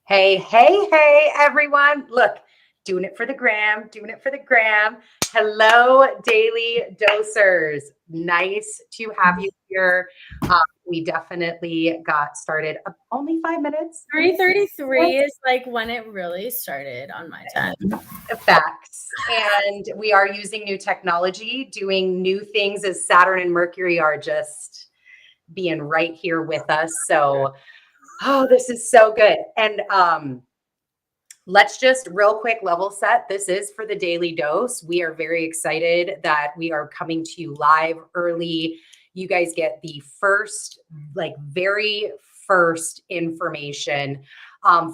Hey, hey, hey, everyone. Look, doing it for the gram, doing it for the gram. Hello, Daily Dosers. Nice to have you here. We definitely got started only 5 minutes. 3:33 is like when it really started on my time. Facts. And we are using new technology, doing new things as Saturn and Mercury are just being right here with us. So, oh, this is so good. And let's just real quick level set. This is for the Daily Dose. We are very excited that we are coming to you live early. You guys get the first, very first information.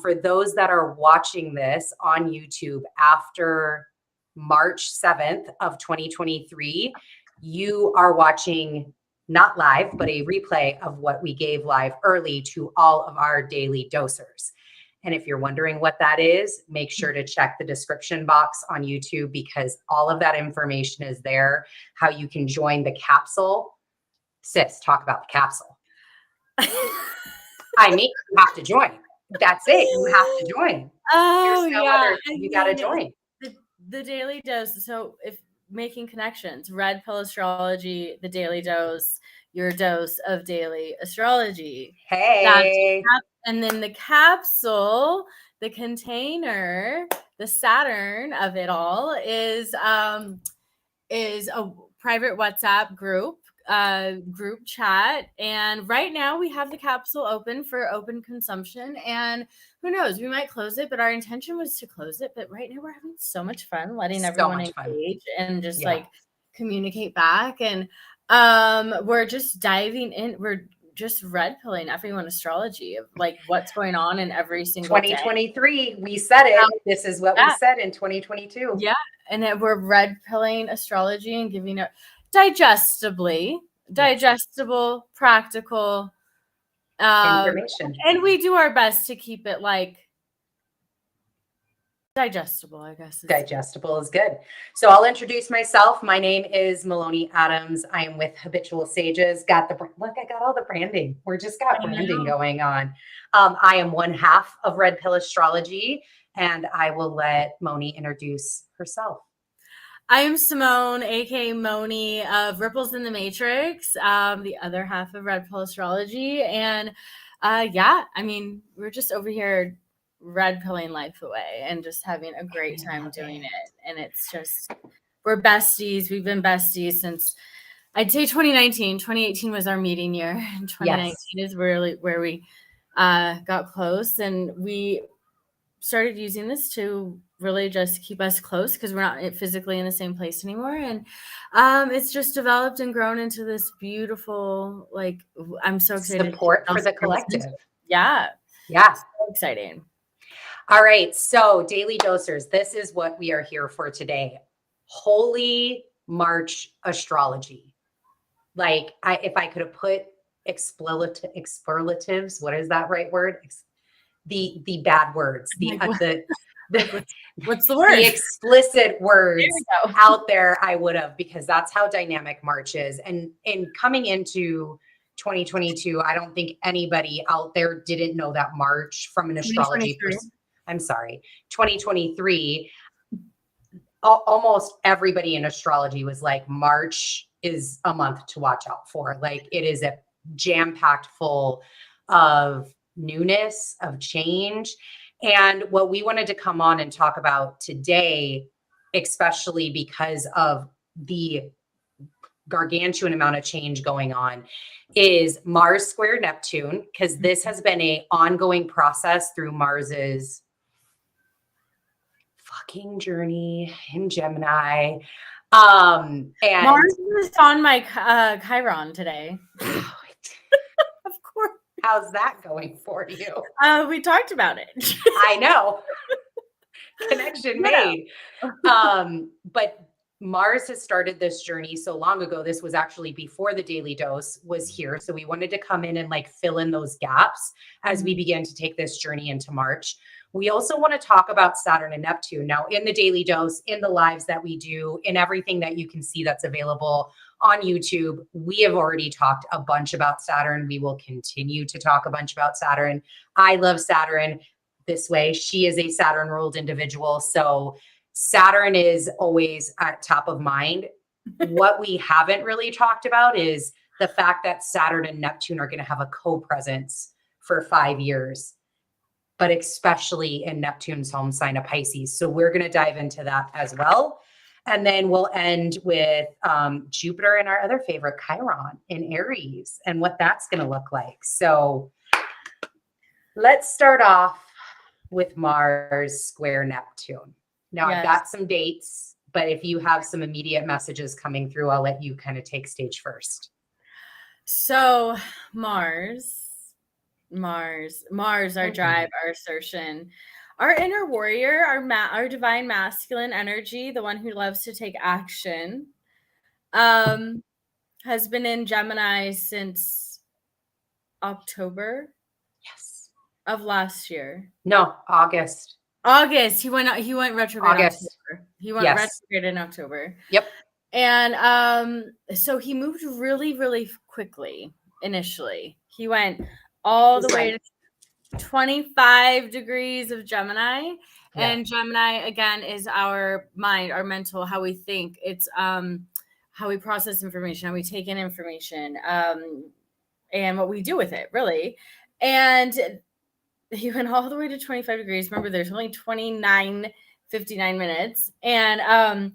For those that are watching this on YouTube after March 7th of 2023, you are watching not live, but a replay of what we gave live early to all of our Daily Dosers. And if you're wondering what that is, make sure to check the description box on YouTube because all of that information is there. How you can join the capsule. Sis, talk about the capsule. I mean, you have to join. That's it. You have to join. Oh, yeah. You got to join. The Daily Dose. So if making connections, Red Pill Astrology, the Daily Dose, your dose of daily astrology. Hey. And then the capsule, the container, the Saturn of it all is a private WhatsApp group chat. And right now we have the capsule open for open consumption. And who knows, we might close it, but our intention was to close it. But right now we're having so much fun letting everyone engage and just like communicate back. And we're just diving in. We're just red pilling everyone astrology of like what's going on in every single 2023 day. We said it. This is what we said in 2022. Yeah. And then we're red pilling astrology and giving it digestible, practical information. And we do our best to keep it like digestible, I guess. Digestible is good. So I'll introduce myself. My name is Miloni Adams. I am with HabitualSages. Look, I got all the branding. We're just got branding going on. I am one half of Red Pill Astrology, and I will let Monie introduce herself. I am Simone, aka Monie of Ripples in the Matrix, the other half of Red Pill Astrology. And we're just over here red pilling life away and just having a great time doing it. And it's just, we're besties. We've been besties since I'd say 2019. 2018 was our meeting year. And 2019 is really where we got close. And we started using this to really just keep us close because we're not physically in the same place anymore. And it's just developed and grown into this beautiful, I'm so excited. Support for the collective. Yeah. Yeah. So exciting. All right. So Daily Dosers, this is what we are here for today. Holy March astrology. If I could have put expletives, what is that right word? The bad words, what's the word? The explicit words out there, I would have, because that's how dynamic March is. And in coming into 2022, I don't think anybody out there didn't know that March from an astrology perspective. I'm sorry, 2023, almost everybody in astrology was like, March is a month to watch out for. Like it is a jam-packed full of newness, of change. And what we wanted to come on and talk about today, especially because of the gargantuan amount of change going on, is Mars square Neptune, because this has been an ongoing process through Mars's fucking journey in Gemini. And Mars is on my Chiron today. Of course. How's that going for you? We talked about it. I know. Connection made. But Mars has started this journey so long ago. This was actually before the Daily Dose was here. So we wanted to come in and fill in those gaps as we begin to take this journey into March. We also want to talk about Saturn and Neptune. Now, in the Daily Dose, in the lives that we do, in everything that you can see that's available on YouTube, we have already talked a bunch about Saturn. We will continue to talk a bunch about Saturn. I love Saturn. this way. She is a Saturn ruled individual. So Saturn is always at top of mind. What we haven't really talked about is the fact that Saturn and Neptune are going to have a co-presence for 5 years, but especially in Neptune's home sign of Pisces. So we're going to dive into that as well. And then we'll end with Jupiter and our other favorite, Chiron in Aries, and what that's going to look like. So let's start off with Mars square Neptune. Now, I've got some dates, but if you have some immediate messages coming through, I'll let you kind of take stage first. So Mars, our drive, our assertion, our inner warrior, our divine masculine energy, the one who loves to take action, has been in Gemini since October. Yes. Of last year. No, August. He went retrograde in October. He went retrograde in October. Yep. And so he moved really, really quickly initially. He went all the way to 25 degrees of Gemini. Yeah. And Gemini, again, is our mind, our mental, how we think. It's how we process information, how we take in information, and what we do with it, really. And he went all the way to 25 degrees. Remember, there's only 59 minutes. And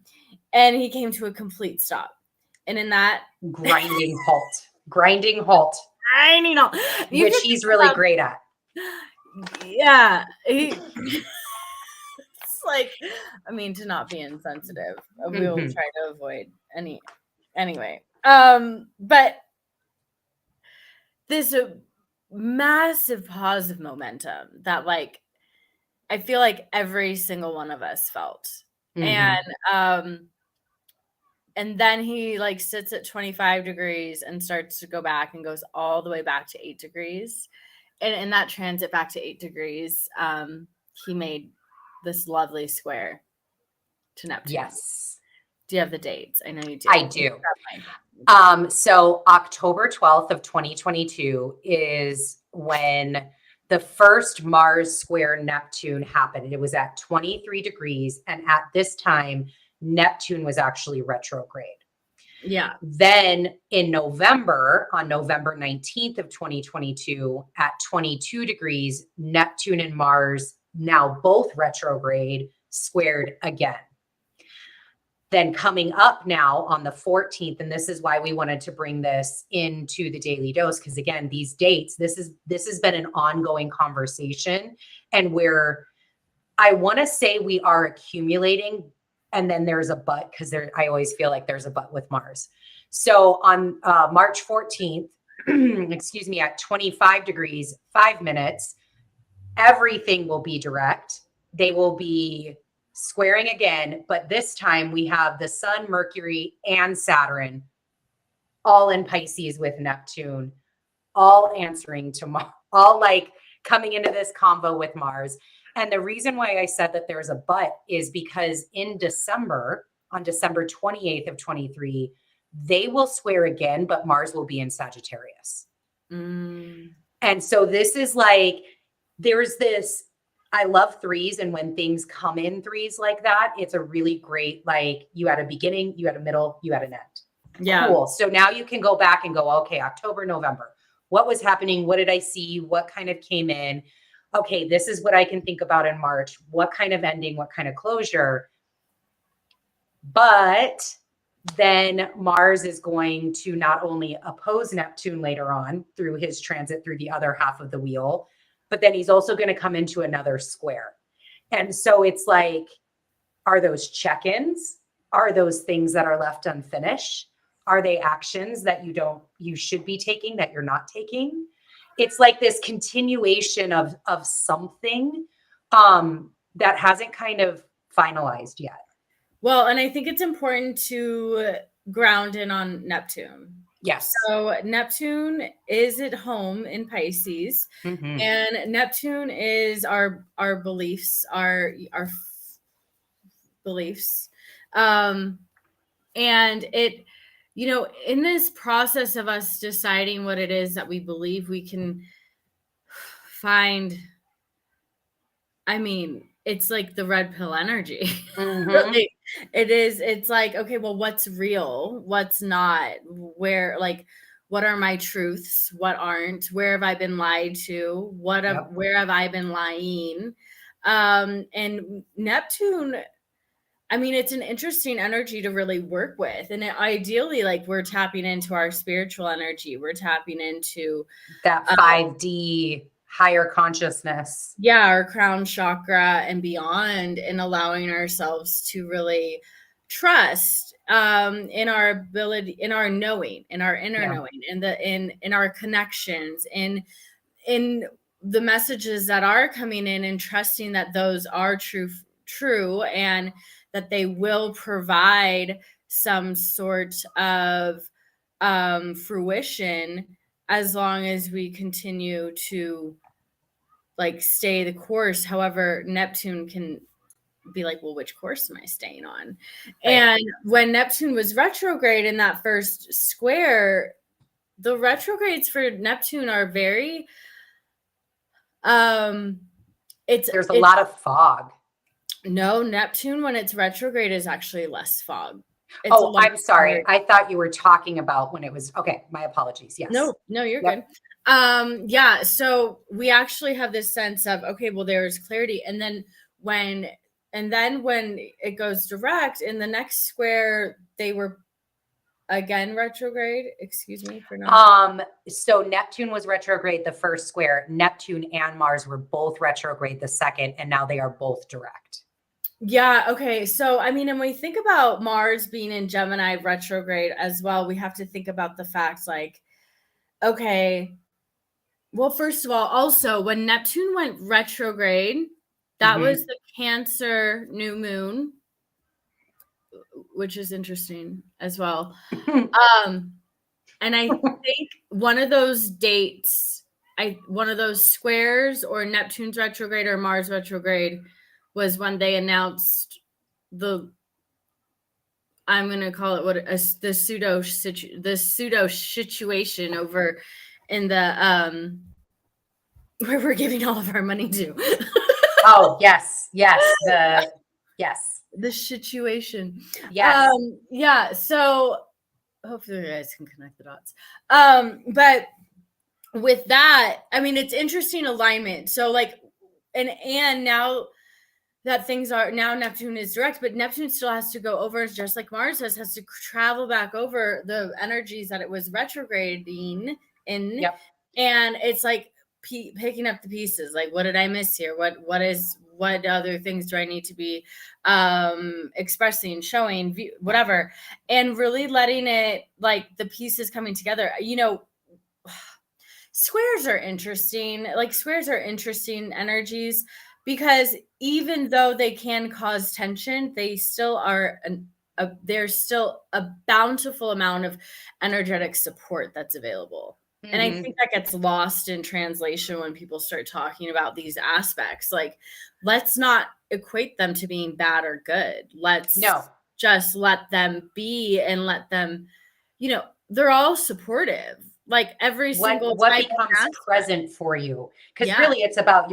he came to a complete stop. And in that grinding halt. Which he's really great at. Yeah. It's like, I mean, to not be insensitive. We will try to avoid anyway. But this massive positive momentum that, like, I feel like every single one of us felt. And then he like sits at 25 degrees and starts to go back and goes all the way back to 8 degrees. And in that transit back to 8 degrees, he made this lovely square to Neptune. Yes. Do you have the dates? I know you do. I do. So October 12th of 2022 is when the first Mars square Neptune happened. It was at 23 degrees. And at this time, Neptune was actually retrograde. Yeah. Then in November, on November 19th of 2022, at 22 degrees, Neptune and Mars, now both retrograde, squared again. Then coming up now on the 14th, and this is why we wanted to bring this into the daily dose, because again, these dates, this has been an ongoing conversation, and I want to say we are accumulating, and then there's a but, because I always feel like there's a but with Mars. So on March 14th, excuse me, at 25 degrees, 5 minutes, everything will be direct. They will be squaring again, but this time we have the Sun, Mercury, and Saturn all in Pisces with Neptune, all answering to Mars, all like coming into this combo with Mars. And the reason why I said that there's a but is because in December, on December 28th of 23, they will square again, but Mars will be in Sagittarius. And so this is like, there's this, I love threes. And when things come in threes like that, it's a really great, like, you had a beginning, you had a middle, you had an end. Yeah. Cool. So now you can go back and go, okay, October, November, what was happening? What did I see? What kind of came in? Okay, this is what I can think about in March. What kind of ending? What kind of closure? But then Mars is going to not only oppose Neptune later on through his transit through the other half of the wheel, but then he's also going to come into another square. And so it's like, are those check-ins? Are those things that are left unfinished? Are they actions that you should be taking that you're not taking? It's like this continuation of something that hasn't kind of finalized yet. Well, and I think it's important to ground in on Neptune. Yes. So Neptune is at home in Pisces, and Neptune is our beliefs, our beliefs, and it, in this process of us deciding what it is that we believe, we can find I mean, it's like the red pill energy. Mhm. Really, it is. It's like, okay, well, what's real? What's not? Where, like, what are my truths? What aren't? Where have I been lied to? Yep. Where have I been lying? And Neptune, I mean, it's an interesting energy to really work with. And ideally, like, we're tapping into our spiritual energy. We're tapping into That 5D higher consciousness. yeah, our crown chakra and beyond, and allowing ourselves to really trust in our ability, in our knowing, in our inner Yeah. knowing, in our connections, in the messages that are coming in, and trusting that those are true, and that they will provide some sort of fruition, as long as we continue to like stay the course. However, Neptune can be like, well, which course am I staying on? Right. And when Neptune was retrograde in that first square, the retrogrades for Neptune are very There's a lot of fog. No, Neptune when it's retrograde is actually less fog. Oh, I'm sorry. I thought you were talking about when it was okay. My apologies. Yes. No, you're Yep. good. Yeah, so we actually have this sense of, okay, well, there's clarity. And then when it goes direct in the next square, they were again retrograde. Excuse me for not. So Neptune was retrograde the first square. Neptune and Mars were both retrograde the second, and now they are both direct. Yeah, okay. So, I mean, and when we think about Mars being in Gemini retrograde as well, we have to think about the fact, like, okay, well, first of all, also when Neptune went retrograde, that was the Cancer new moon, which is interesting as well. And I think one of those dates, one of those squares, or Neptune's retrograde or Mars retrograde, was when they announced I'm going to call it the pseudo situation over in the where we're giving all of our money to. Oh, yes. The situation. Yes. Yeah. So hopefully you guys can connect the dots. But with that, I mean, it's interesting alignment. So like, and now that Neptune is direct, but Neptune still has to go over, just like Mars has to travel back over the energies that it was retrograding in. Yep. And it's like picking up the pieces. Like, what did I miss here? What other things do I need to be expressing, showing, whatever, and really letting it, like, the pieces coming together. Squares are interesting. Like, squares are interesting energies, because even though they can cause tension, they still are there's still a bountiful amount of energetic support that's available. Mm-hmm. And I think that gets lost in translation when people start talking about these aspects. Like, let's not equate them to being bad or good. Let's just let them be, and let them, they're all supportive. Like, every single what becomes present for you, because really it's about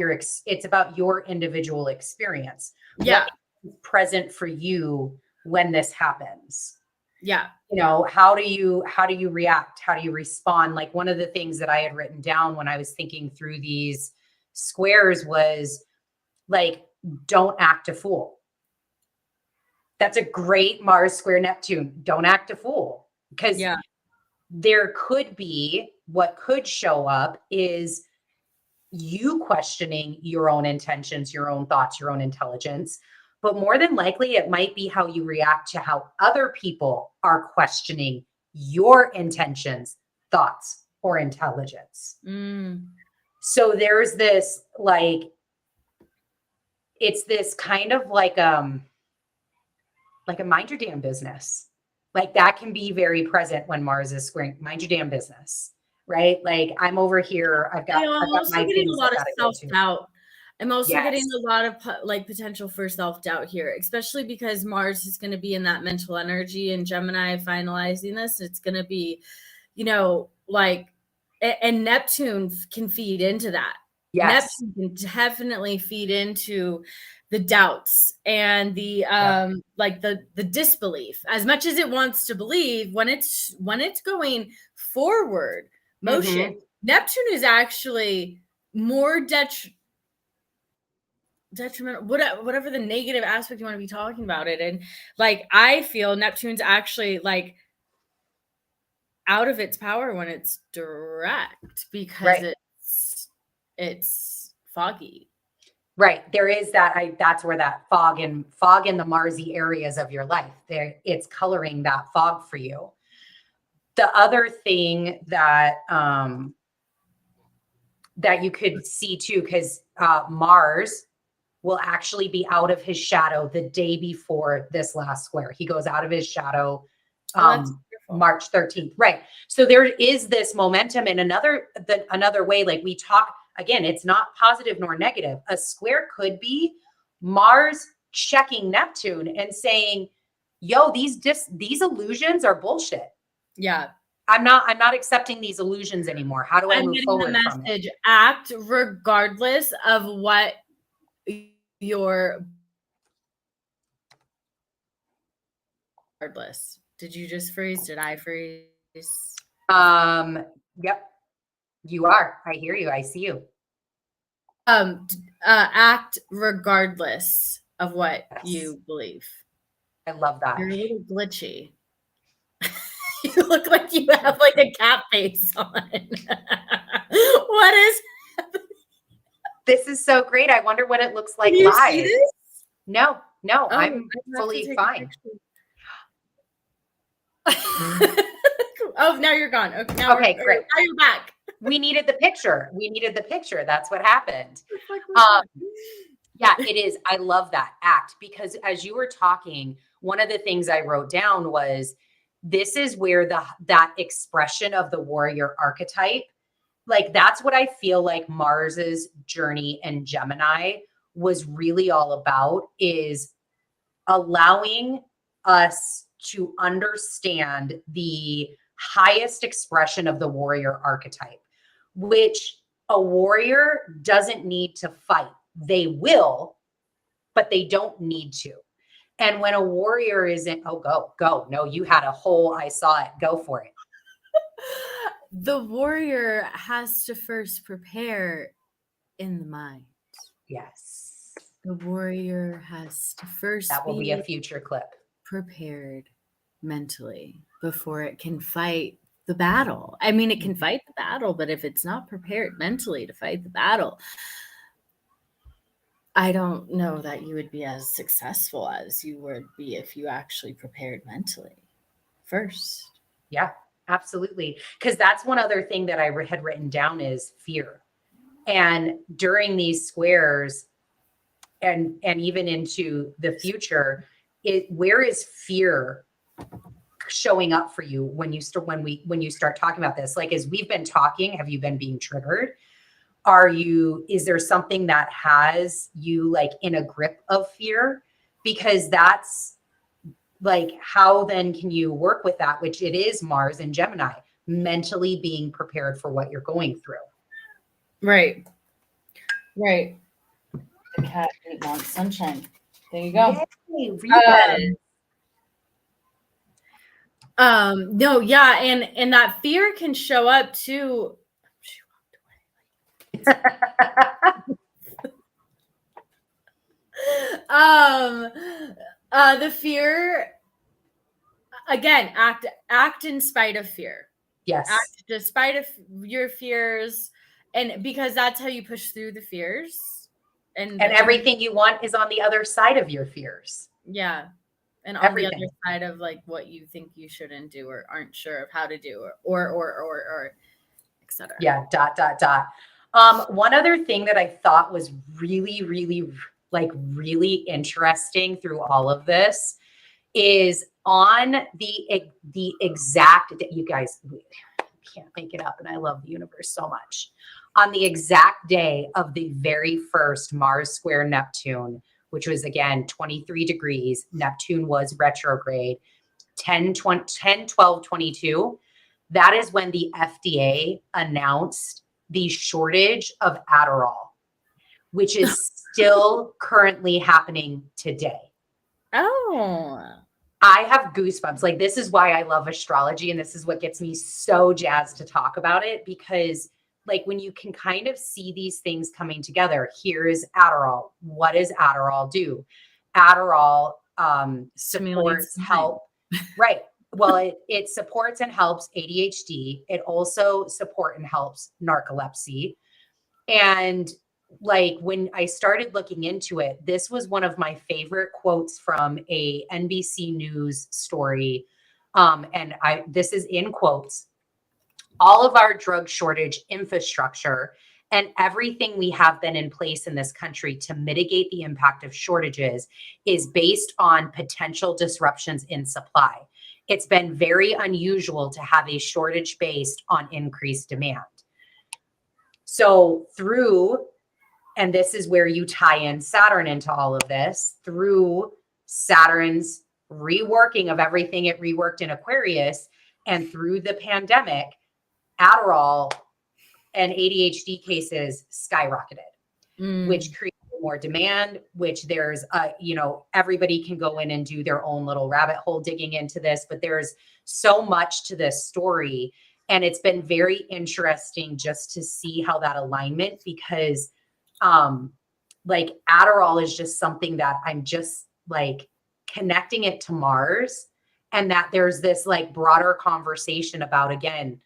your individual experience. Yeah. What's present for you when this happens? Yeah. How do you react? How do you respond? Like, one of the things that I had written down when I was thinking through these squares was, like, don't act a fool. That's a great Mars square Neptune. Don't act a fool, because there could be, what could show up is you questioning your own intentions, your own thoughts, your own intelligence. But more than likely, it might be how you react to how other people are questioning your intentions, thoughts, or intelligence. So there's this, like, it's this kind of like a mind your damn business. Like, that can be very present when Mars is squaring. Mind your damn business, right? Like, I'm over here. I've got my getting things a lot of I gotta self-doubt. I'm also getting a lot of like potential for self-doubt here, especially because Mars is going to be in that mental energy in Gemini finalizing this. It's going to be, like, and Neptune can feed into that. Yes. Neptune can definitely feed into the doubts and the like the disbelief. As much as it wants to believe, when it's going forward motion, Neptune is actually more detrimental, whatever the negative aspect you want to be talking about it. And like, I feel Neptune's actually like out of its power when it's direct, because it's foggy. Right. There is that. That's where that fog in the Marsy areas of your life there, it's coloring that fog for you. The other thing that that you could see too, because Mars will actually be out of his shadow the day before this last square. He goes out of his shadow March 13th. Right. So there is this momentum. And another way, like we talk, again, it's not positive nor negative. A square could be Mars checking Neptune and saying, yo, these illusions are bullshit. Yeah. I'm not accepting these illusions anymore. How do I move forward the from message? it? Act regardless of what your regardless. Did you just freeze? Did I freeze? Yep. You are. I hear you. I see you. Act regardless of what you believe. I love that. You're a little glitchy. You look like you have like a cat face on. What is happening? This is so great. I wonder what it looks like Can you live. see this? No, I'm fully fine. Oh, now you're gone. Okay, great. Now you're back. We needed the picture. That's what happened. Yeah, it is. I love that act, because as you were talking, one of the things I wrote down was, this is where that expression of the warrior archetype, like that's what I feel like Mars's journey in Gemini was really all about, is allowing us to understand the highest expression of the warrior archetype, which a warrior doesn't need to fight. They will, but they don't need to. And when a warrior isn't, go. No, you had a whole, I saw it. Go for it. The warrior has to first prepare in the mind. Yes. The warrior has to first that will be a future clip. Prepared mentally before it can fight the battle. I mean, it can fight the battle, but if it's not prepared mentally to fight the battle, I don't know that you would be as successful as you would be if you actually prepared mentally first. Yeah, absolutely. Because that's one other thing that I had written down is fear. And during these squares and even into the future, where is fear showing up for you when you start talking about this? Like, as we've been talking, have you been being triggered? Is there something that has you like in a grip of fear? Because that's like, how then can you work with that, which it is Mars and Gemini, mentally being prepared for what you're going through. Right. The cat wants sunshine. There you go. Yay, no, yeah, and that fear can show up too. She walked away. The fear, again, act in spite of fear. Yes. Act despite of your fears, and because that's how you push through the fears. And everything you want is on the other side of your fears. Yeah. And on the other side of like what you think you shouldn't do or aren't sure of how to do or etc. Yeah. ... One other thing that I thought was really, really, really interesting through all of this is on the exact, you guys can't make it up. And I love the universe so much. On the exact day of the very first Mars square Neptune, which was again 23 degrees, Neptune was retrograde, 10/12/22. That is when the FDA announced the shortage of Adderall. which is still currently happening today. Oh. I have goosebumps. Like, this is why I love astrology. And this is what gets me so jazzed to talk about it, because like when you can kind of see these things coming together, here is Adderall. What does Adderall do? Adderall supports, help. Right. Well, it supports and helps ADHD. It also supports and helps narcolepsy. And like when I started looking into it, this was one of my favorite quotes from a NBC News story. This is in quotes. All of our drug shortage infrastructure and everything we have been in place in this country to mitigate the impact of shortages is based on potential disruptions in supply. It's been very unusual to have a shortage based on increased demand. So and this is where you tie in Saturn into all of this, through Saturn's reworking of everything it reworked in Aquarius, and through the pandemic, Adderall and ADHD cases skyrocketed, which created more demand, which there's everybody can go in and do their own little rabbit hole digging into this, but there's so much to this story. And it's been very interesting just to see how that alignment, because like Adderall is just something that I'm just like connecting it to Mars, and that there's this like broader conversation about, again,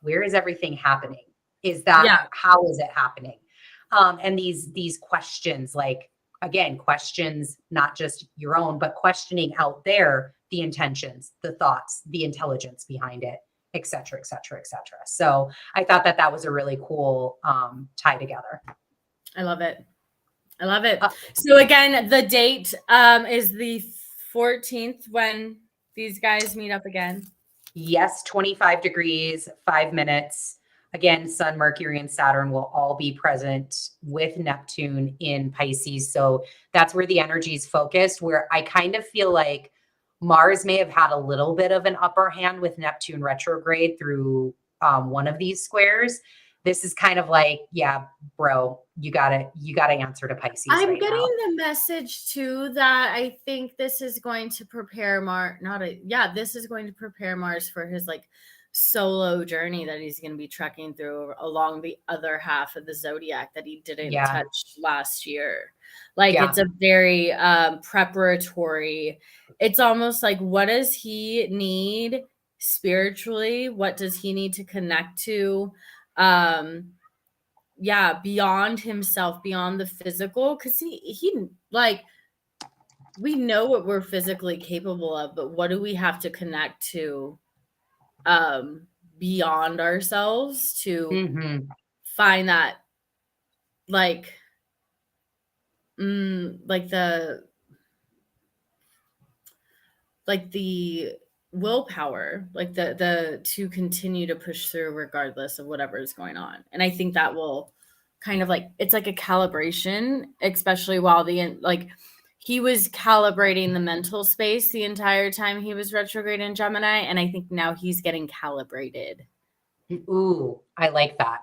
where is everything happening? Is that, how is it happening? And these questions, like, again, questions, not just your own, but questioning out there, the intentions, the thoughts, the intelligence behind it, et cetera, et cetera, et cetera. So I thought that was a really cool tie together. I love it. I love it. So again, the date is the 14th when these guys meet up again. Yes, 25 degrees, 5 minutes. Again, Sun, Mercury, and Saturn will all be present with Neptune in Pisces. So that's where the energy is focused, where I kind of feel like Mars may have had a little bit of an upper hand with Neptune retrograde through one of these squares. This is kind of like, yeah, bro, you gotta answer to Pisces. I'm getting the message too that I think this is going to prepare this is going to prepare Mars for his like solo journey that he's going to be trekking through along the other half of the zodiac that he didn't touch last year. Like it's a very preparatory. It's almost like, what does he need spiritually? What does he need to connect to? Beyond himself, beyond the physical, because he like, we know what we're physically capable of, but what do we have to connect to beyond ourselves to find that like the willpower, like the to continue to push through regardless of whatever is going on. And I think that will kind of like, it's like a calibration, especially while he was calibrating the mental space the entire time he was retrograde in Gemini, and I think now he's getting calibrated. Ooh, I like that.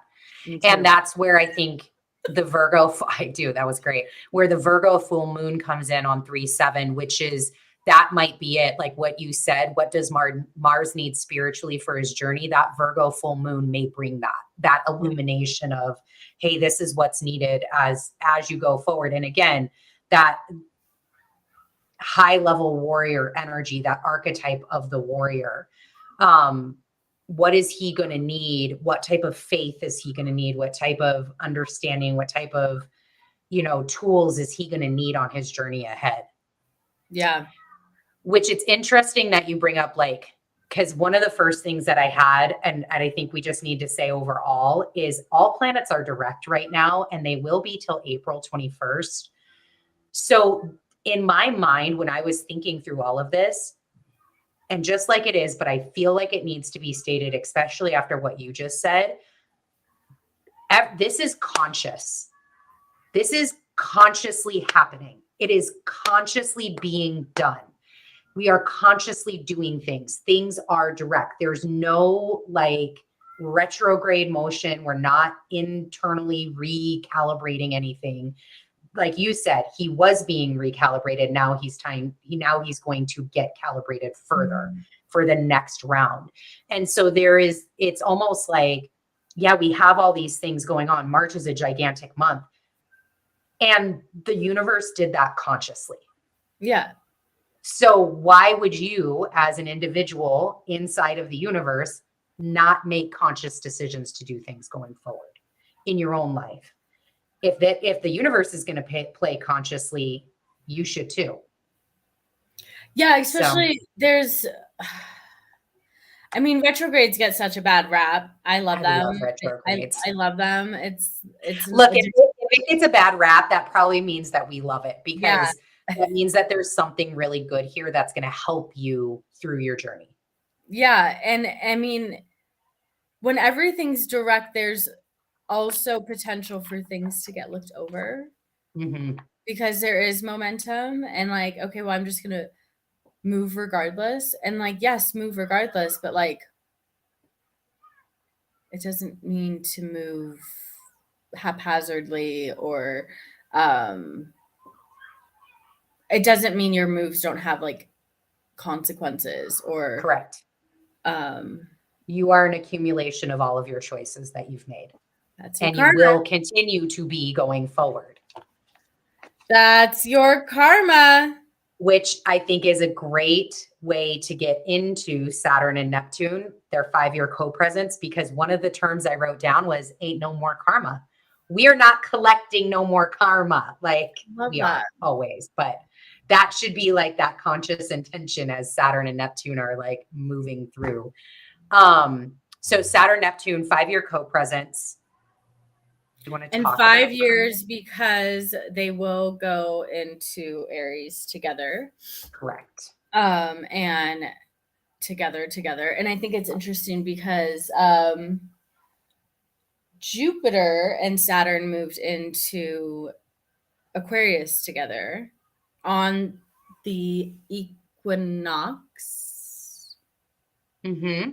And that's where I think the Virgo, that was great, where the Virgo full moon comes in on 3/7, which is, that might be it. Like what you said, what does Mars need spiritually for his journey? That Virgo full moon may bring that illumination of, hey, this is what's needed as you go forward. And again, that high level warrior energy, that archetype of the warrior. What is he going to need? What type of faith is he going to need? What type of understanding? What type of, tools is he going to need on his journey ahead? Yeah. Which it's interesting that you bring up, like, because one of the first things that I had, and I think we just need to say overall, is all planets are direct right now, and they will be till April 21st. So in my mind, when I was thinking through all of this, and just like it is, but I feel like it needs to be stated, especially after what you just said, this is conscious. This is consciously happening. It is consciously being done. We are consciously doing things. Things are direct. There's no like retrograde motion. We're not internally recalibrating anything. Like you said, he was being recalibrated. Now he's going to get calibrated further for the next round. And so it's almost like, yeah, we have all these things going on. March is a gigantic month. And the universe did that consciously. Yeah. So why would you, as an individual inside of the universe, not make conscious decisions to do things going forward in your own life? If the universe is going to play consciously, you should too. Yeah, especially retrogrades get such a bad rap. I love them. Love retrogrades. I love them. It's look, if it's a bad rap, that probably means that we love it, because that means that there's something really good here that's going to help you through your journey. Yeah. And I mean, when everything's direct, there's also potential for things to get looked over because there is momentum and like, okay, well, I'm just going to move regardless. And like, yes, move regardless, but like, it doesn't mean to move haphazardly or, it doesn't mean your moves don't have like consequences or correct. You are an accumulation of all of your choices that you've made. And you will continue to be going forward. That's your karma. Which I think is a great way to get into Saturn and Neptune, their 5-year co-presence, because one of the terms I wrote down was ain't no more karma. We are not collecting no more karma. Like we are always, but that should be like that conscious intention as Saturn and Neptune are like moving through. So Saturn, Neptune, 5-year co-presence. You want to talk 5 years because they will go into Aries together. Correct. And together. And I think it's interesting because Jupiter and Saturn moved into Aquarius together on the equinox. No,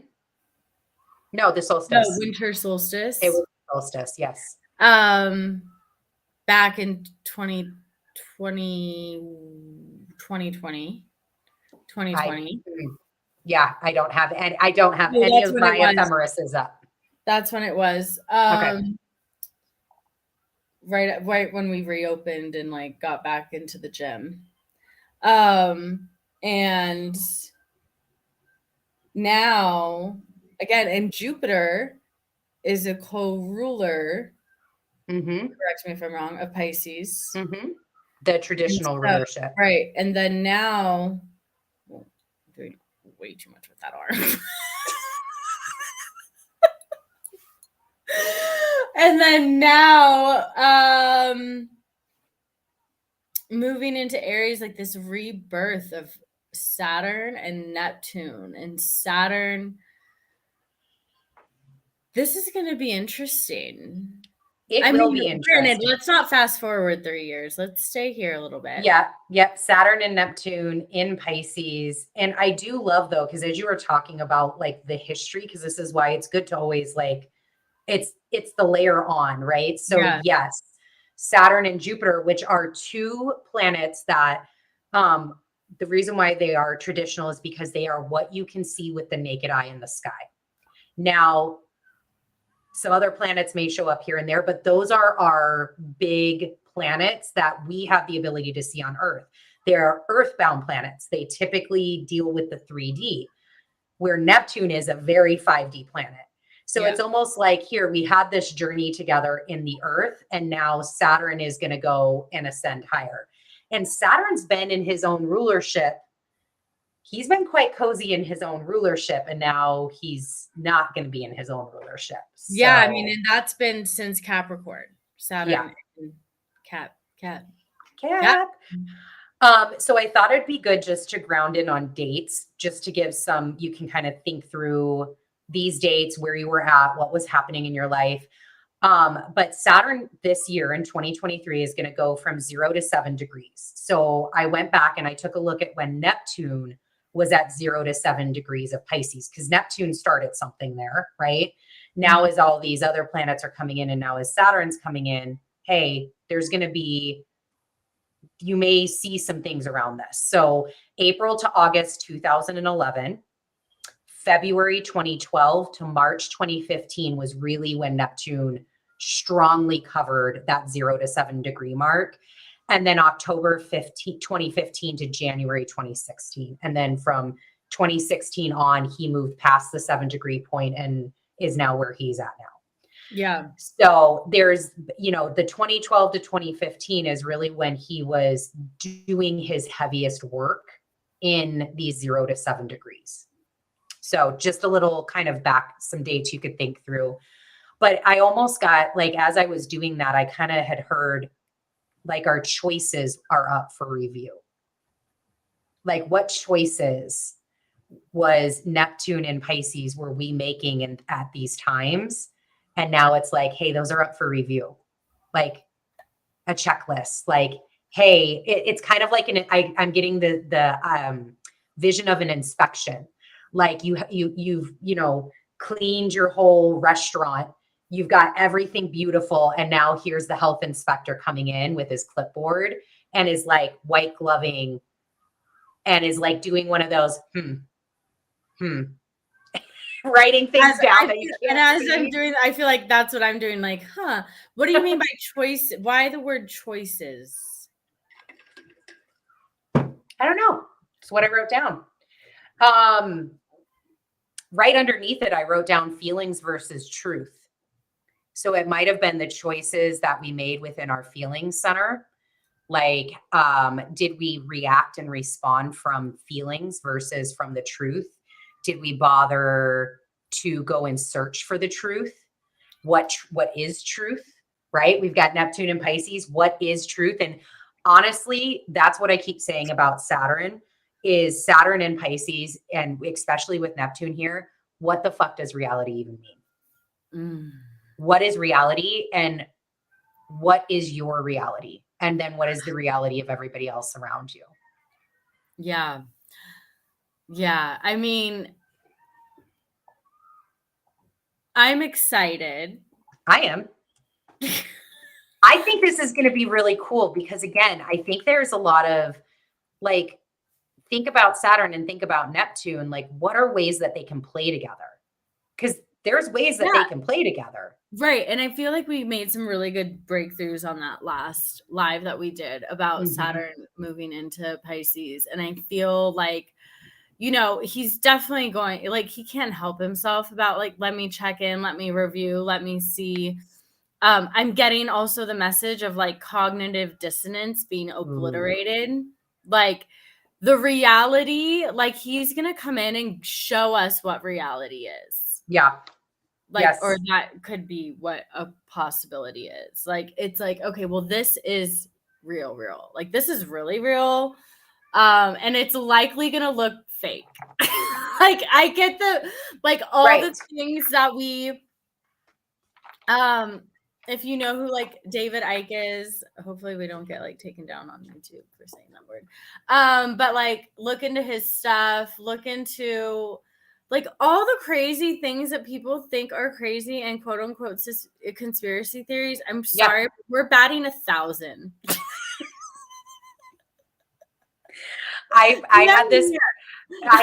the solstice. No, winter solstice. It was solstice, yes. Back in 2020. Yeah, I don't have any of my ephemeris up. That's when it was. Okay. Right when we reopened and like got back into the gym. And now again, and Jupiter is a co-ruler. Correct me if I'm wrong, of Pisces. The traditional rulership. Right. And then now, I'm doing way too much with that arm. And then now, moving into Aries, like this rebirth of Saturn and Neptune. And Saturn, this is going to be interesting. It will be interesting. Granted, let's not fast forward 3 years. Let's stay here a little bit. Yeah. Yep. Saturn and Neptune in Pisces. And I do love though, because as you were talking about like the history, because this is why it's good to always like, it's the layer on, right? So yes, Saturn and Jupiter, which are 2 planets that, the reason why they are traditional is because they are what you can see with the naked eye in the sky. Now, some other planets may show up here and there, but those are our big planets that we have the ability to see on Earth. They're earthbound planets. They typically deal with the 3D, where Neptune is a very 5D planet. So it's almost like here we had this journey together in the Earth, and now Saturn is going to go and ascend higher. And Saturn's been in his own rulership. He's been quite cozy in his own rulership, and now he's not going to be in his own rulership. So, yeah, I mean, and that's been since Capricorn. Saturn and Cap. So I thought it'd be good just to ground in on dates, just to give some, you can kind of think through these dates, where you were at, what was happening in your life. But Saturn this year in 2023 is going to go from 0 to 7 degrees. So I went back and I took a look at when Neptune was at 0 to 7 degrees of Pisces, because Neptune started something there, right? Now, as all these other planets are coming in, and now as Saturn's coming in, hey, there's going to be, you may see some things around this. So April to August 2011, February 2012 to March 2015 was really when Neptune strongly covered that 0 to 7 degree mark. And then October 2015 to January 2016. And then from 2016 on, he moved past the 7 degree point and is now where he's at now. Yeah. So there's, the 2012 to 2015 is really when he was doing his heaviest work in these 0 to 7 degrees. So just a little kind of back, some dates you could think through. But I almost got, like, as I was doing that, I kind of had heard, like, our choices are up for review. Like, what choices was Neptune in Pisces were we making at these times? And now it's like, hey, those are up for review. Like a checklist. Like, hey, it's kind of like I'm getting the vision of an inspection. Like you've cleaned your whole restaurant. You've got everything beautiful. And now here's the health inspector coming in with his clipboard and is like white gloving and is like doing one of those, writing things down. I'm doing, I feel like that's what I'm doing. Like, what do you mean by choice? Why the word choices? I don't know. It's what I wrote down. Right underneath it, I wrote down feelings versus truth. So it might have been the choices that we made within our feelings center. Like, did we react and respond from feelings versus from the truth? Did we bother to go and search for the truth? What is truth, right? We've got Neptune and Pisces. What is truth? And honestly, that's what I keep saying about Saturn is Saturn and Pisces, and especially with Neptune here, what the fuck does reality even mean? What is reality and what is your reality? And then what is the reality of everybody else around you? Yeah. Yeah. I mean, I'm excited. I am. I think this is going to be really cool because, again, I think there's a lot of, like, think about Saturn and think about Neptune. Like, what are ways that they can play together? Because there's ways that they can play together. Right. And I feel like we made some really good breakthroughs on that last live that we did about Saturn moving into Pisces. And I feel like, he's definitely going, like, he can't help himself about, like, let me check in, let me review, let me see. I'm getting also the message of, like, cognitive dissonance being obliterated. Like, the reality, like, he's going to come in and show us what reality is. Yeah. Like, yes. Or that could be what a possibility is. Like, it's like, okay, well, this is real. Like, this is really real. And it's likely going to look fake. Like, I get all the things that we, if you know who, like, David Icke is, hopefully we don't get, like, taken down on YouTube for saying that word. But, like, look into his stuff, look into, like, all the crazy things that people think are crazy and quote unquote conspiracy theories. I'm sorry, we're batting 1,000. I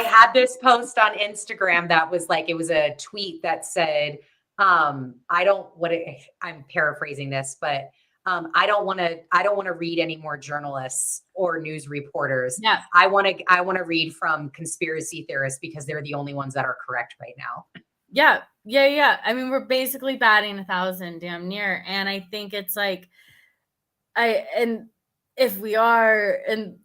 had this post on Instagram that was like, it was a tweet that said, I'm paraphrasing this, but I don't want to read any more journalists or news reporters. Yeah. I want to read from conspiracy theorists because they're the only ones that are correct right now. Yeah. I mean, we're basically batting 1,000 damn near. And I think it's like, if we are, and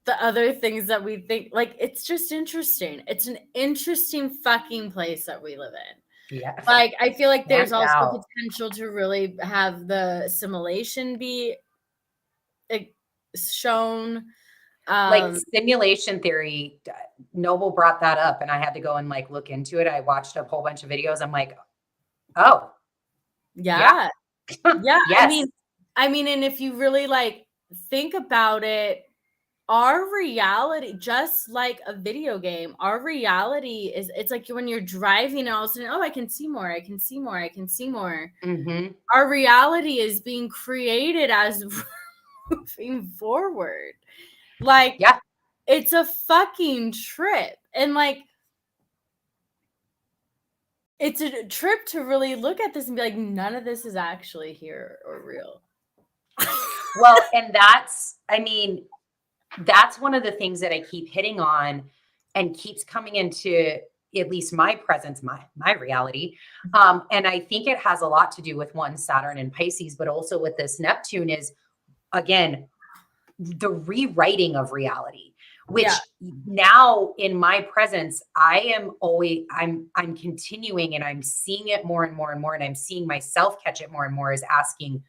the other things that we think, like, it's just interesting. It's an interesting fucking place that we live in. Yeah. Like, I feel like there's also potential to really have the simulation be shown. Like simulation theory, Noble brought that up and I had to go and, like, look into it. I watched a whole bunch of videos. I'm like, oh. Yeah. Yes. I mean, and if you really, like, think about it our reality, just like a video game, our reality is, it's like when you're driving and all of a sudden, oh, I can see more, I can see more, I can see more. Mm-hmm. Our reality is being created as moving forward. Like, Yeah. it's a fucking trip. And like, it's a trip to really look at this and be like, none of this is actually here or real. Well, and that's, I mean, that's one of the things that I keep hitting on and keeps coming into at least my presence, my reality. And I think it has a lot to do with one, Saturn and Pisces, but also with this Neptune is, again, the rewriting of reality, which now in my presence, I'm continuing and I'm seeing it more and more and more. And I'm seeing myself catch it more and more, is asking,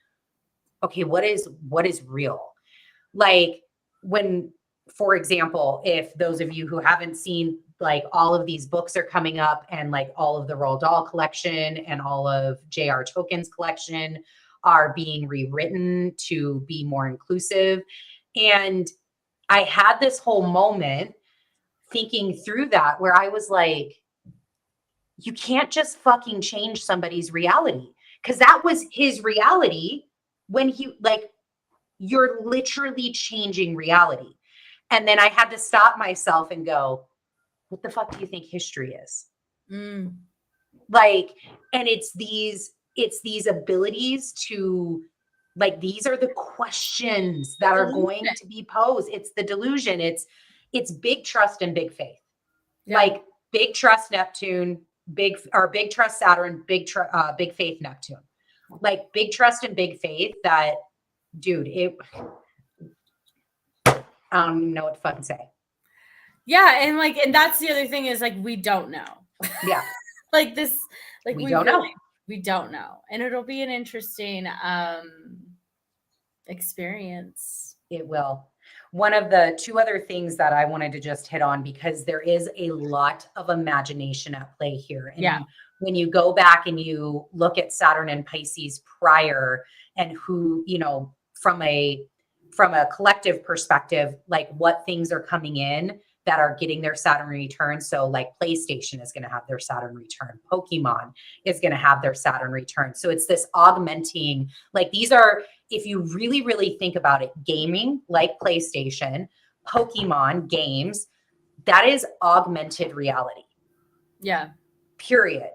okay, what is real? Like when, for example, if those of you who haven't seen, like all of these books are coming up, and like all of the Roald Dahl collection and all of J.R. Tolkien's collection are being rewritten to be more inclusive. And I had this whole moment thinking through that where I was like, you can't just fucking change somebody's reality, because that was his reality when he, like, you're literally changing reality. And then I had to stop myself and go, what the fuck do you think history is? Like, and it's these abilities to, like, these are the questions that are going to be posed. It's the delusion. It's big trust and big faith. Like big trust Neptune, big trust Saturn, big faith Neptune. Like big trust and big faith that, dude, I don't even know what to fucking say. Yeah, and like, and that's the other thing is like, we don't know. Yeah. Like this, like we don't know. We don't know. And it'll be an interesting experience. It will. One of the two other things that I wanted to just hit on, because there is a lot of imagination at play here. And when you go back and you look at Saturn and Pisces prior, and who, you know, from a collective perspective, like what things are coming in that are getting their Saturn return. So like PlayStation is going to have their Saturn return. Pokemon is going to have their Saturn return. So it's this augmenting, like these are, if you really, really think about it, gaming like PlayStation, Pokemon games, that is augmented reality. Yeah. Period.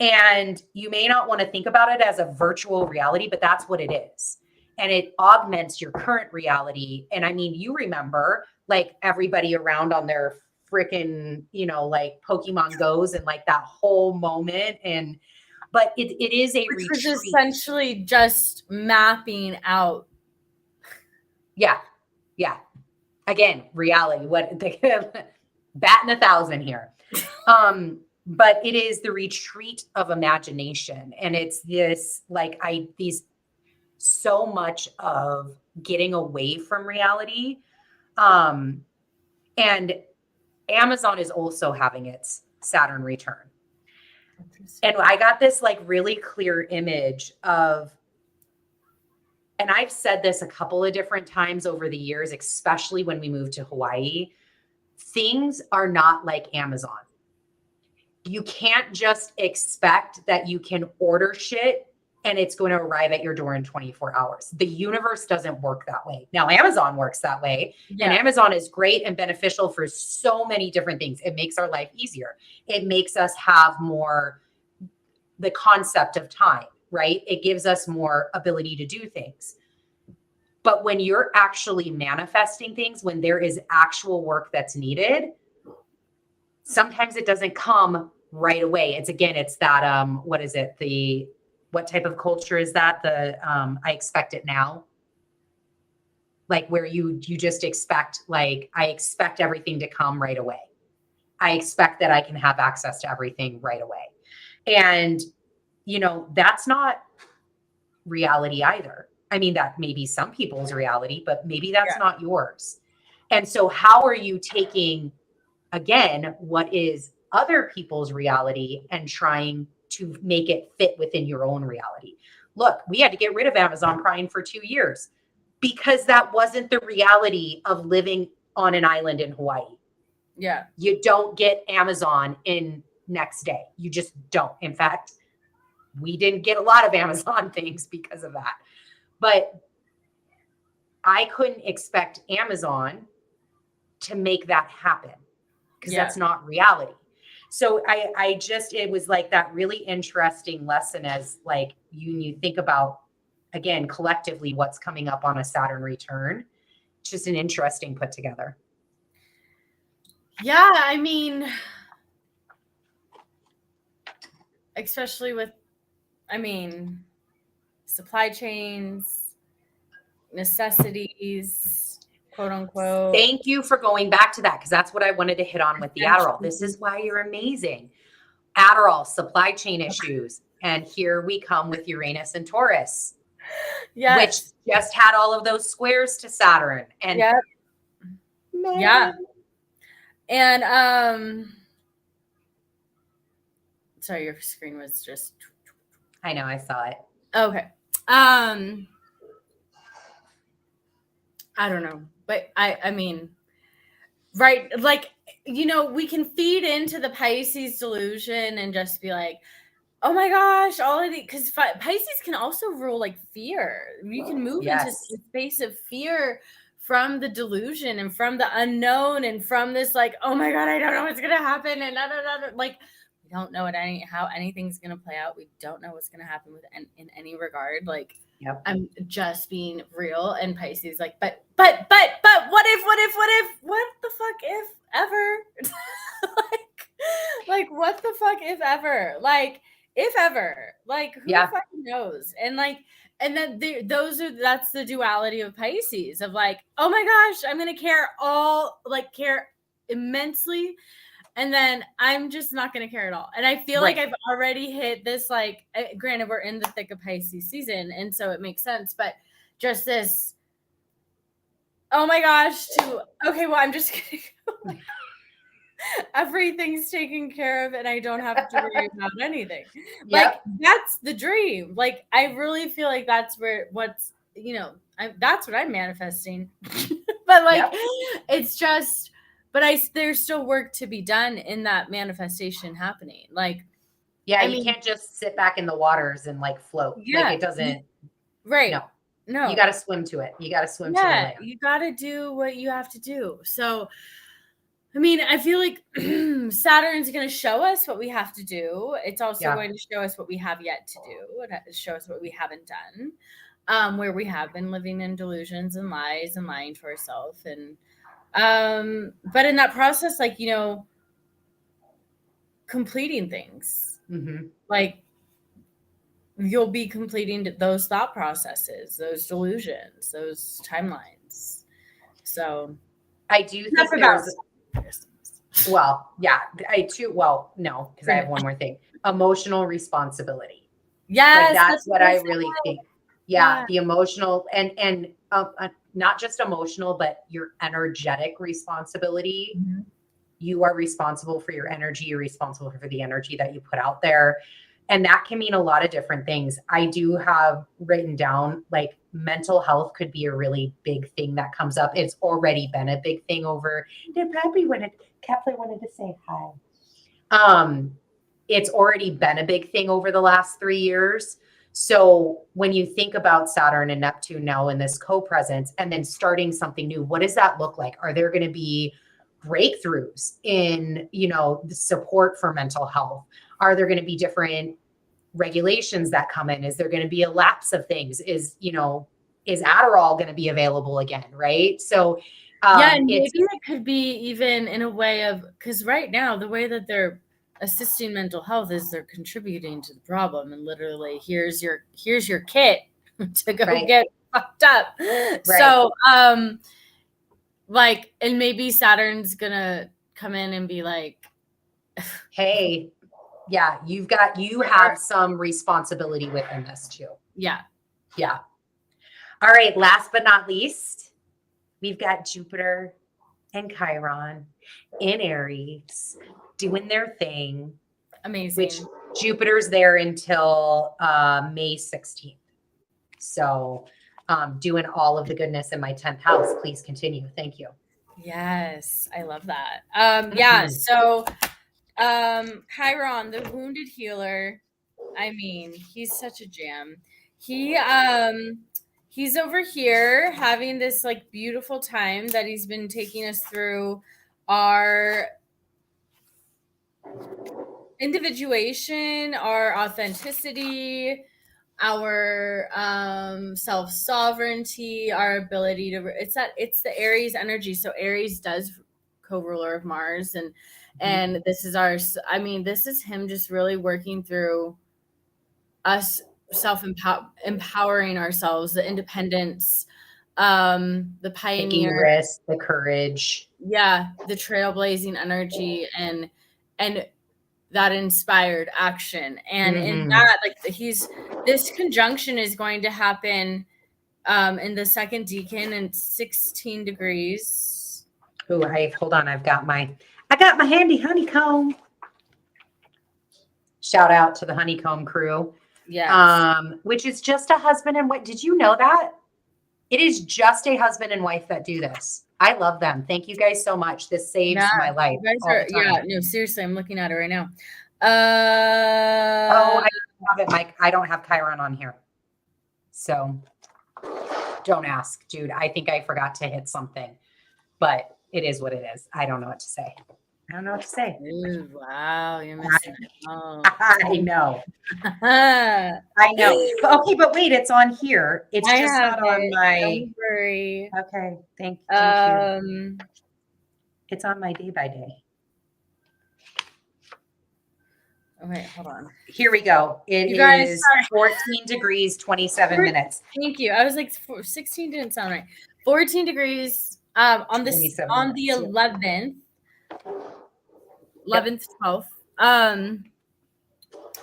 And you may not want to think about it as a virtual reality, but that's what it is. And it augments your current reality. And I mean, you remember like everybody around on their freaking, you know, like Pokemon Goes and like that whole moment. And, but it is a Which retreat. was essentially just mapping out. Yeah. Yeah. Again, reality, what batting 1,000 here. But it is the retreat of imagination. And it's this, like, so much of getting away from reality. And Amazon is also having its Saturn return. And I got this like really clear image of, and I've said this a couple of different times over the years, especially when we moved to Hawaii, things are not like Amazon. You can't just expect that you can order shit and it's going to arrive at your door in 24 hours. The universe doesn't work that way. Now, Amazon works that way. Yeah. And Amazon is great and beneficial for so many different things. It makes our life easier. It makes us have more the concept of time, right? It gives us more ability to do things. But when you're actually manifesting things, when there is actual work that's needed, sometimes it doesn't come right away. It's that, what is it? What type of culture is that? I expect it now. Like where you just expect, like, I expect everything to come right away. I expect that I can have access to everything right away. And, you know, that's not reality either. I mean, that may be some people's reality, but maybe that's not yours. And so how are you taking, again, what is other people's reality and trying to make it fit within your own reality? Look, we had to get rid of Amazon Prime for 2 years because that wasn't the reality of living on an island in Hawaii. Yeah. You don't get Amazon in next day. You just don't. In fact, we didn't get a lot of Amazon things because of that. But I couldn't expect Amazon to make that happen because that's not reality. So it was like that really interesting lesson as like you think about, again, collectively what's coming up on a Saturn return. It's just an interesting put together. Yeah, I mean, especially with, supply chains, necessities, quote unquote. Thank you for going back to that because that's what I wanted to hit on with the Adderall. This is why you're amazing. Adderall, supply chain issues. And here we come with Uranus and Taurus, which just had all of those squares to Saturn. And yeah. And sorry, your screen was just. I know, I saw it. Okay. I don't know, but I mean, right? Like, we can feed into the Pisces delusion and just be like, oh my gosh, all of the, because Pisces can also rule like fear. You can move into the space of fear from the delusion and from the unknown and from this like, oh my God, I don't know what's gonna happen, and like we don't know how anything's gonna play out. We don't know what's gonna happen in any regard. Like, I'm just being real. And Pisces like, but what the fuck if ever? like what the fuck if ever? Like if ever, like who fucking knows? And like, and then that's the duality of Pisces of like, oh my gosh, I'm gonna care immensely, and then I'm just not gonna care at all. And I feel like I've already hit this, like, granted we're in the thick of Pisces season, and so it makes sense, but just this, oh my gosh, okay, well, I'm just gonna go. Everything's taken care of and I don't have to worry about anything. Like, that's the dream. Like, I really feel like that's that's what I'm manifesting. But like, it's just, but there's still work to be done in that manifestation happening. Like, you can't just sit back in the waters and like float. Like, it doesn't. No, you got to swim to it. You got to swim to the land. You got to do what you have to do. So, I mean, I feel like Saturn's going to show us what we have to do. It's also going to show us what we have yet to do. It shows us what we haven't done, where we have been living in delusions and lies and lying to ourselves. And, but in that process, like, completing things, like you'll be completing those thought processes, those delusions, those timelines. So I do think no, because I have one more thing. Emotional responsibility. Yes. That's what I really think. The emotional and not just emotional, but your energetic responsibility. You are responsible for your energy. You're responsible for the energy that you put out there. And that can mean a lot of different things. I do have written down, like, mental health could be a really big thing that comes up. It's already been a big thing over. Kepler wanted to say hi. It's already been a big thing over the last 3 years. So when you think about Saturn and Neptune now in this co-presence and then starting something new, what does that look like? Are there going to be breakthroughs in, the support for mental health? Are there going to be different regulations that come in? Is there going to be a lapse of things? Is Adderall going to be available again? Right. So, and maybe it could be even in a way of, because right now the way that they're assisting mental health is they're contributing to the problem, and literally here's your kit to go get fucked up. So, like, and maybe Saturn's gonna come in and be like, hey, you have some responsibility within this too. Yeah. All right. Last but not least, we've got Jupiter and Chiron in Aries doing their thing. Amazing. Which Jupiter's there until May 16th. So doing all of the goodness in my 10th house. Please continue. Thank you. Yes, I love that. Yeah, Mhm. so Chiron, the wounded healer. I mean, he's such a jam. He he's over here having this like beautiful time that he's been taking us through our individuation, our authenticity, our self-sovereignty, our ability to it's the Aries energy. So Aries does co-ruler of Mars, and this is our, I mean, this is him just really working through us empowering ourselves, the independence, the Taking pioneer, risks, the courage. yeah, the trailblazing energy, and that inspired action. And in Mhm. that, like, this conjunction is going to happen in the second decan and 16 degrees. Ooh, hold on. I got my handy honeycomb. Shout out to the honeycomb crew. Yes. Which is just a husband and wife. Did you know that? It is just a husband and wife that do this. I love them. Thank you guys so much. This Yeah, saves my life you guys all are, the yeah, time. no, seriously, I'm looking at it right now. Oh, I have it, Mike. I don't have Chiron on here. So don't ask, dude. I think I forgot to hit something, but it is what it is. I don't know what to say. I don't know what to say. Ooh, wow, you're missing out. I know. I I know. But okay, but wait, it's on here. It's just have not on it. my. Don't worry. Okay, thank you. Um, It's on my day by day. okay, hold on. Here we go. It You guys, is sorry. 14 degrees, 27 minutes. Thank you. I was like 16 didn't sound right. 14 degrees on this 27 on the minutes, 11th, 12th.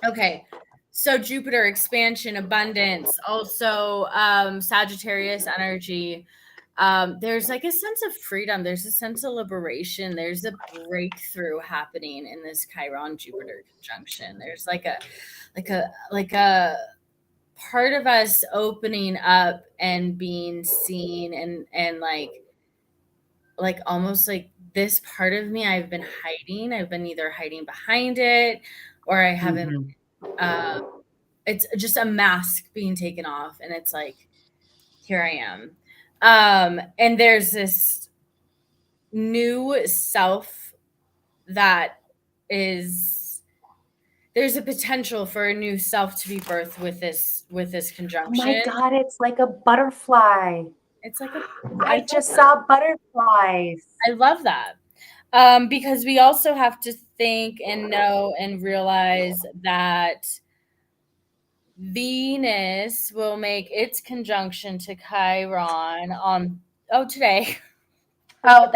Okay. So Jupiter expansion, abundance, also Sagittarius energy. There's like a sense of freedom, there's a sense of liberation, there's a breakthrough happening in this Chiron Jupiter conjunction. There's like a part of us opening up and being seen, and like almost like this part of me I've been hiding. I've been either hiding behind it, or I haven't. Mhm. It's just a mask being taken off, and it's like, here I am. And there's this new self that is, there's a potential for a new self to be birthed with this Oh conjunction. my God, it's like a butterfly. It's like I just saw butterflies. I love that. Because we also have to think and know and realize that Venus will make its conjunction to Chiron on today. Oh,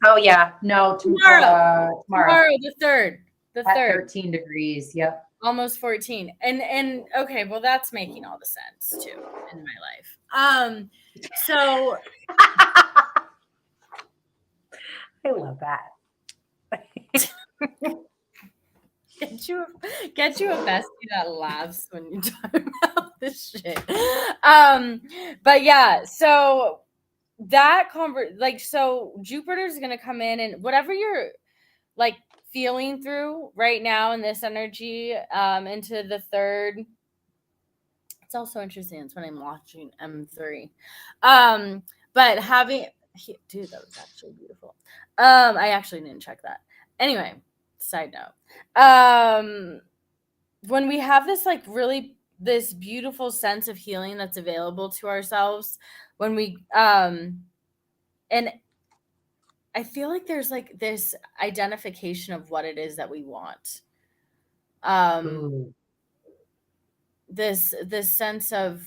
oh yeah. No, tomorrow. Tomorrow, the third. At 13 degrees. Yep. Almost 14. And okay, well, that's making all the sense too in my life. So I love that. get you a bestie that laughs when you talk about this shit. But yeah, so that so Jupiter's gonna come in, and whatever you're like feeling through right now in this energy, into the third. It's also interesting. It's when I'm watching M3. But dude, that was actually beautiful. I actually didn't check that. Anyway, side note. When we have this like really this beautiful sense of healing that's available to ourselves, when we and I feel like there's like this identification of what it is that we want. This sense of,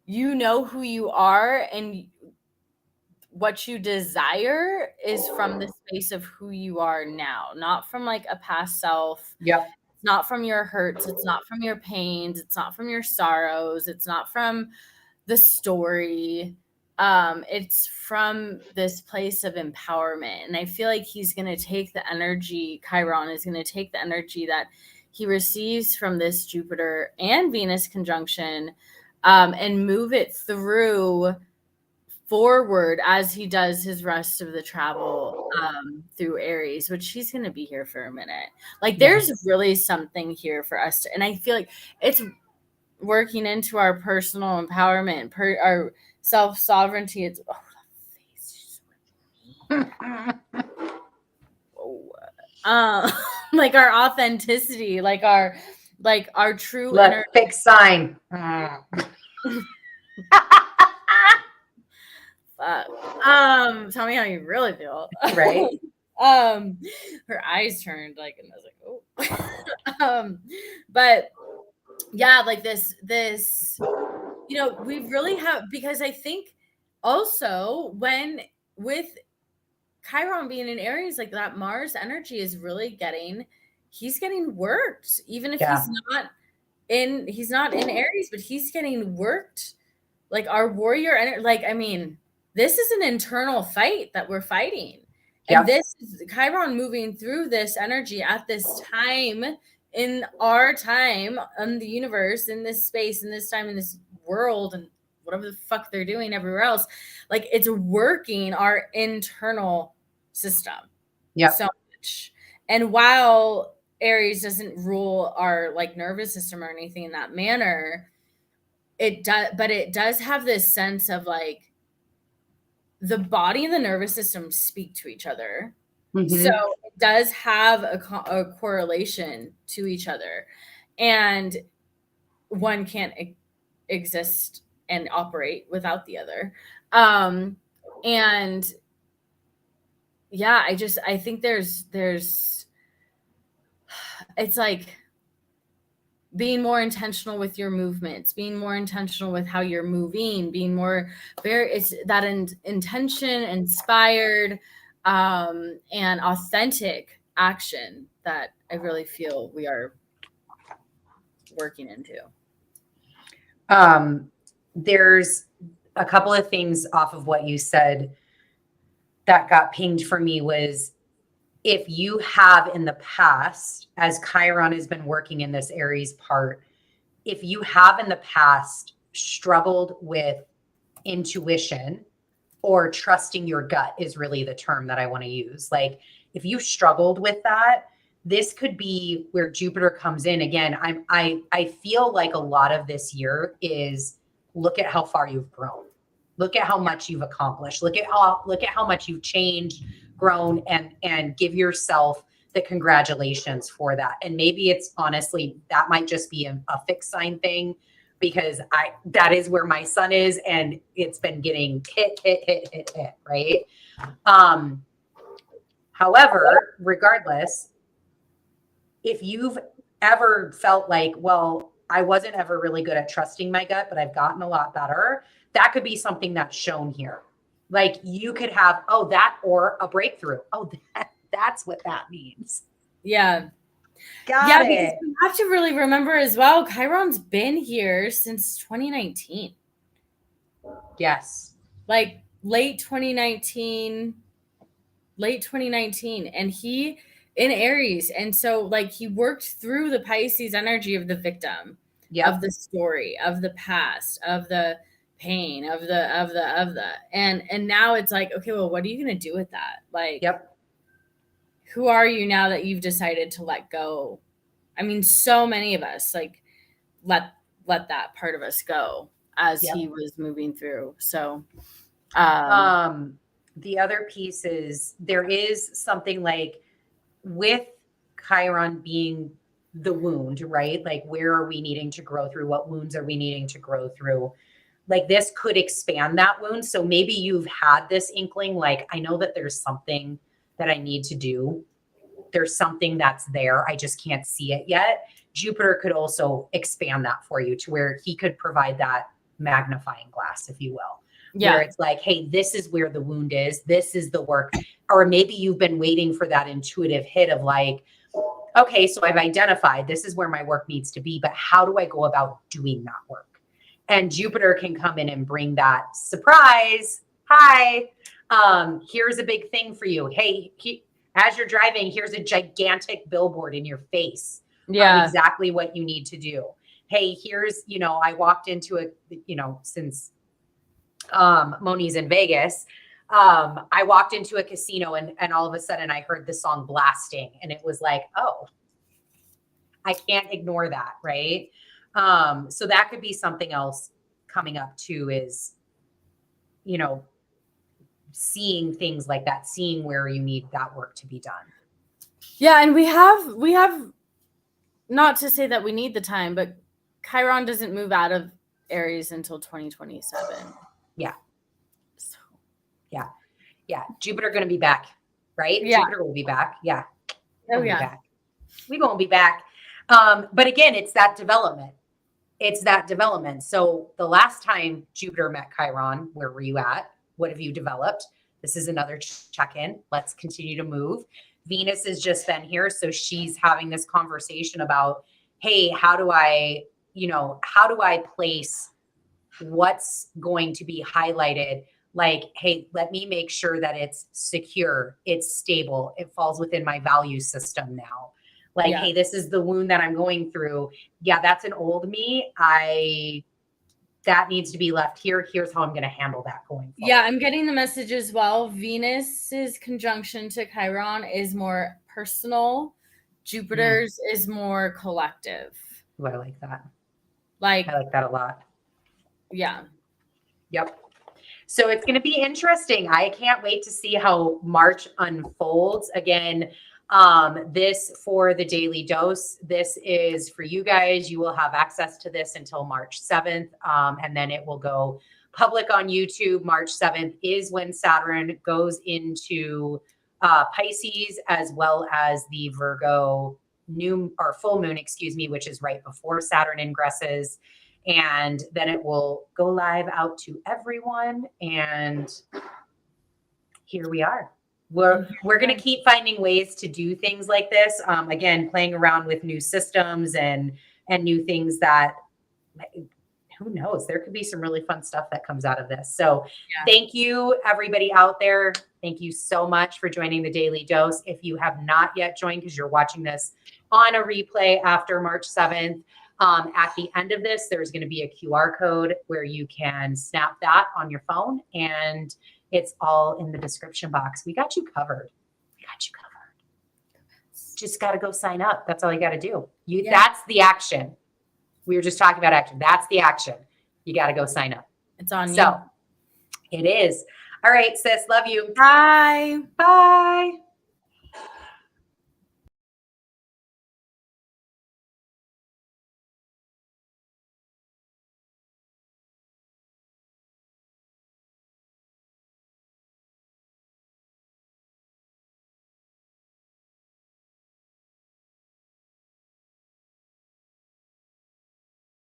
you know who you are, and what you desire is from the space of who you are now, not from like a past self. Yep. It's not from your hurts, it's not from your pains, it's not from your sorrows, it's not from the story. It's from this place of empowerment. And I feel like he's going to take the energy, Chiron is going to take the energy that he receives from this Jupiter and Venus conjunction, and move it through forward as he does his rest of the travel through Aries, which he's going to be here for a minute. Like there's really something here for us to, and I feel like it's working into our personal empowerment, our self-sovereignty. It's like our authenticity, like our true inner fixed sign. Tell me how you really feel. Right. Her eyes turned like, and I was like, oh. But yeah, like this, you know, we really have, because I think also with Chiron being in Aries, like that Mars energy is really he's getting worked, even if he's not in Aries, but he's getting worked. Like our warrior energy, like, I mean, this is an internal fight that we're fighting. And this is Chiron moving through this energy at this time in our time in the universe, in this space, in this time, in this world, and whatever the fuck they're doing everywhere else. Like it's working our internal system so much. And while Aries doesn't rule our like nervous system or anything in that manner, it does have this sense of like the body and the nervous system speak to each other. So it does have a correlation to each other, and one can't exist and operate without the other. And yeah, I think there's it's like being more intentional with your movements, being more intentional with how you're moving, being more it's that intention, inspired, and authentic action that I really feel we are working into. There's a couple of things off of what you said that got pinged for me was, if you have in the past, as Chiron has been working in this Aries part, if you have in the past struggled with intuition or trusting your gut is really the term that I want to use. Like if you struggled with that, this could be where Jupiter comes in again. I feel like a lot of this year is look at how far you've grown. Look at how much you've accomplished. Look at how much you've changed, grown, and give yourself the congratulations for that. And maybe it's honestly, that might just be a fixed sign thing, because that is where my sun is, and it's been getting hit, right? However, regardless, if you've ever felt like, well, I wasn't ever really good at trusting my gut, but I've gotten a lot better, that could be something that's shown here. Like you could have, or a breakthrough. Oh, that's what that means. Yeah. Got it. We have to really remember as well, Chiron's been here since 2019. Yes. Like late 2019, and he in Aries. And so like he worked through the Pisces energy of the victim, of the story, of the past, of the pain, of the, and now it's like, okay, well, what are you going to do with that? Like, who are you now that you've decided to let go? I mean, so many of us like let that part of us go as he was moving through. So, the other piece is there is something like with Chiron being the wound, right? Like where are we needing to grow through? What wounds are we needing to grow through? Like this could expand that wound. So maybe you've had this inkling, like, I know that there's something that I need to do. There's something that's there. I just can't see it yet. Jupiter could also expand that for you to where he could provide that magnifying glass, if you will. Yeah. Where it's like, hey, this is where the wound is. This is the work. Or maybe you've been waiting for that intuitive hit of like, okay, so I've identified this is where my work needs to be, but how do I go about doing that work? And Jupiter can come in and bring that surprise. Hi, here's a big thing for you. Hey, as you're driving, here's a gigantic billboard in your face. Yeah, exactly what you need to do. Hey, here's, I walked into since Monie's in Vegas. I walked into a casino and all of a sudden I heard the song blasting and it was like, oh, I can't ignore that. Right. So that could be something else coming up too, is, you know, seeing things like that, seeing where you need that work to be done. Yeah. And we have, not to say that we need the time, but Chiron doesn't move out of Aries until 2027. Yeah. So. Yeah. Yeah. Jupiter going to be back, right? Yeah. Jupiter will be back. Yeah. Oh, yeah. We won't be back. But again, it's that development. It's that development. So the last time Jupiter met Chiron, where were you at? What have you developed? This is another check-in. Let's continue to move. Venus has just been here. So she's having this conversation about, hey, how do I place what's going to be highlighted? Like, hey, let me make sure that it's secure, it's stable, it falls within my value system now. Like, hey, this is the wound that I'm going through. Yeah, that's an old me. That needs to be left here. Here's how I'm going to handle that going forward. Yeah, I'm getting the message as well. Venus's conjunction to Chiron is more personal. Jupiter's is more collective. Ooh, I like that. I like that a lot. Yeah. Yep. So it's going to be interesting. I can't wait to see how March unfolds. Again, this for the Daily Dose, this is for you guys. You will have access to this until March 7th. And then it will go public on YouTube. March 7th is when Saturn goes into Pisces, as well as the Virgo full moon, which is right before Saturn ingresses. And then it will go live out to everyone. And here we are. We're going to keep finding ways to do things like this. Again, playing around with new systems and new things that, who knows, there could be some really fun stuff that comes out of this. So Thank you, everybody out there. Thank you so much for joining the Daily Dose. If you have not yet joined, because you're watching this on a replay after March 7th, at the end of this, there's going to be a QR code where you can snap that on your phone, and it's all in the description box. We got you covered. Just got to go sign up. That's all you got to do. That's the action. We were just talking about action. That's the action. You got to go sign up. It's on you. So it is. All right, sis. Love you. Bye. Bye.